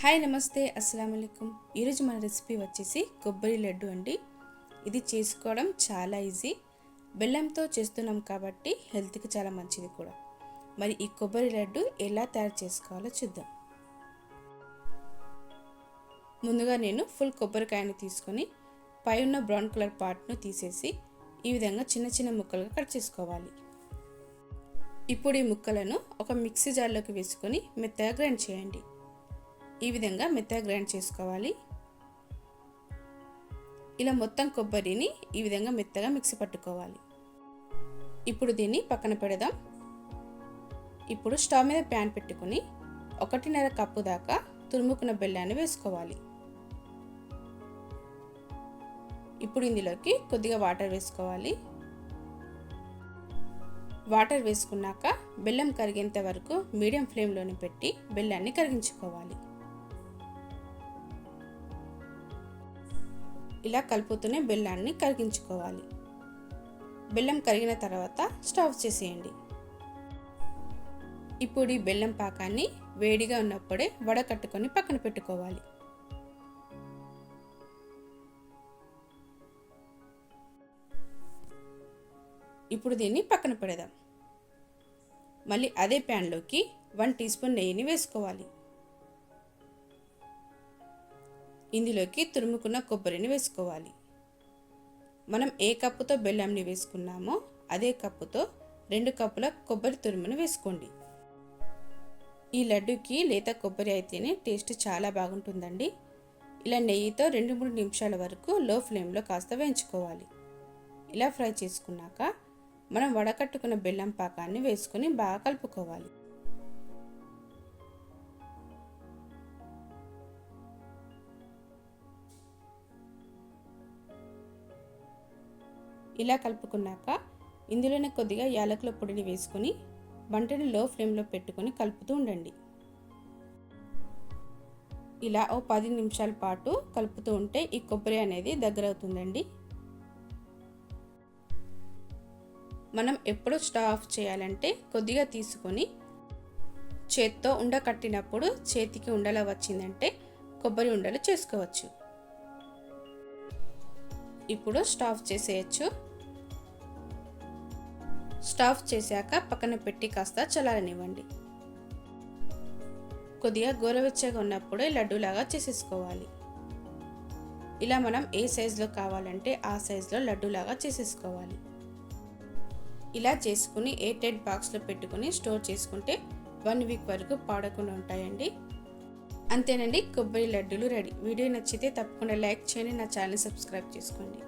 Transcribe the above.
Hi నమస్తే అస్సలం వాలేకుమ్. ఈరోజు మన రెసిపీ వచ్చేసి కొబ్బరి లడ్డు అండి. ఇది చేసుకోవడం చాలా ఈజీ. బెల్లంతో చేస్తున్నాం కాబట్టి హెల్త్కి చాలా మంచిది కూడా. మరి ఈ కొబ్బరి లడ్డు ఎలా తయారు చేసుకోవాలో చూద్దాం. ముందుగా నేను ఫుల్ కొబ్బరికాయను తీసుకొని పై ఉన్న బ్రౌన్ కలర్ పార్ట్ను తీసేసి ఈ విధంగా చిన్న చిన్న ముక్కలుగా కట్ చేసుకోవాలి. ఇప్పుడు ఈ ముక్కలను ఒక మిక్సీ జార్లోకి వేసుకొని మెత్తగా గ్రైండ్ చేయండి. ఈ విధంగా మెత్తగా గ్రైండ్ చేసుకోవాలి. ఇలా మొత్తం కొబ్బరిని ఈ విధంగా మెత్తగా మిక్సీ పట్టుకోవాలి. ఇప్పుడు దీన్ని పక్కన పెడదాం. ఇప్పుడు స్టవ్ మీద ప్యాన్ పెట్టుకుని 1.5 కప్పు దాకా తురుముకున్న బెల్లాన్ని వేసుకోవాలి. ఇప్పుడు ఇందులోకి కొద్దిగా వాటర్ వేసుకోవాలి. వాటర్ వేసుకున్నాక బెల్లం కరిగేంత వరకు మీడియం ఫ్లేమ్లోనే పెట్టి బెల్లాన్ని కరిగించుకోవాలి. ఇలా కలుపుతూనే బెల్లాన్ని కరిగించుకోవాలి. బెల్లం కరిగిన తర్వాత స్టవ్ చేసేయండి. ఇప్పుడు ఈ బెల్లం పాకాన్ని వేడిగా ఉన్నప్పుడే వడకట్టుకొని పక్కన పెట్టుకోవాలి. ఇప్పుడు దీన్ని పక్కన పెడదాం. మళ్ళీ అదే ప్యాన్లోకి 1 టీ స్పూన్ నెయ్యిని వేసుకోవాలి. ఇందులోకి తురుముకున్న కొబ్బరిని వేసుకోవాలి. మనం ఏ కప్పుతో బెల్లంని వేసుకున్నామో అదే కప్పుతో 2 కప్పుల కొబ్బరి తురుమును వేసుకోండి. ఈ లడ్డూకి లేత కొబ్బరి అయితేనే టేస్ట్ చాలా బాగుంటుందండి. ఇలా నెయ్యితో 2-3 నిమిషాల వరకు లో ఫ్లేమ్లో కాస్త వేయించుకోవాలి. ఇలా ఫ్రై చేసుకున్నాక మనం వడకట్టుకున్న బెల్లం పాకాన్ని వేసుకొని బాగా కలుపుకోవాలి. ఇలా కలుపుకున్నాక ఇందులోనే కొద్దిగా యాలకుల పొడిని వేసుకొని మంటని లో ఫ్లేమ్లో పెట్టుకొని కలుపుతూ ఉండండి. ఇలా ఓ 10 నిమిషాల పాటు కలుపుతూ ఉంటే ఈ కొబ్బరి అనేది దగ్గరవుతుందండి. మనం ఎప్పుడు స్టవ్ ఆఫ్ చేయాలంటే కొద్దిగా తీసుకొని చేత్తో ఉండ కట్టినప్పుడు చేతికి ఉండలా వచ్చిందంటే కొబ్బరి ఉండలు చేసుకోవచ్చు. ఇప్పుడు స్టవ్ చేసేయచ్చు. స్టవ్ చేశాక పక్కన పెట్టి కాస్త చల్లారనివ్వండి. కొద్దిగా గోరువెచ్చగా ఉన్నప్పుడే లడ్డూలాగా చేసేసుకోవాలి. ఇలా మనం ఏ సైజులో కావాలంటే ఆ సైజులో లడ్డూలాగా చేసేసుకోవాలి. ఇలా చేసుకుని ఎయిర్ టైట్ బాక్స్లో పెట్టుకుని స్టోర్ చేసుకుంటే 1 వీక్ వరకు పాడకుండా ఉంటాయండి. అంతేనండి, కొబ్బరి లడ్డూలు రెడీ. వీడియో నచ్చితే తప్పకుండా లైక్ చేయండి, నా ఛానల్ సబ్స్క్రైబ్ చేసుకోండి.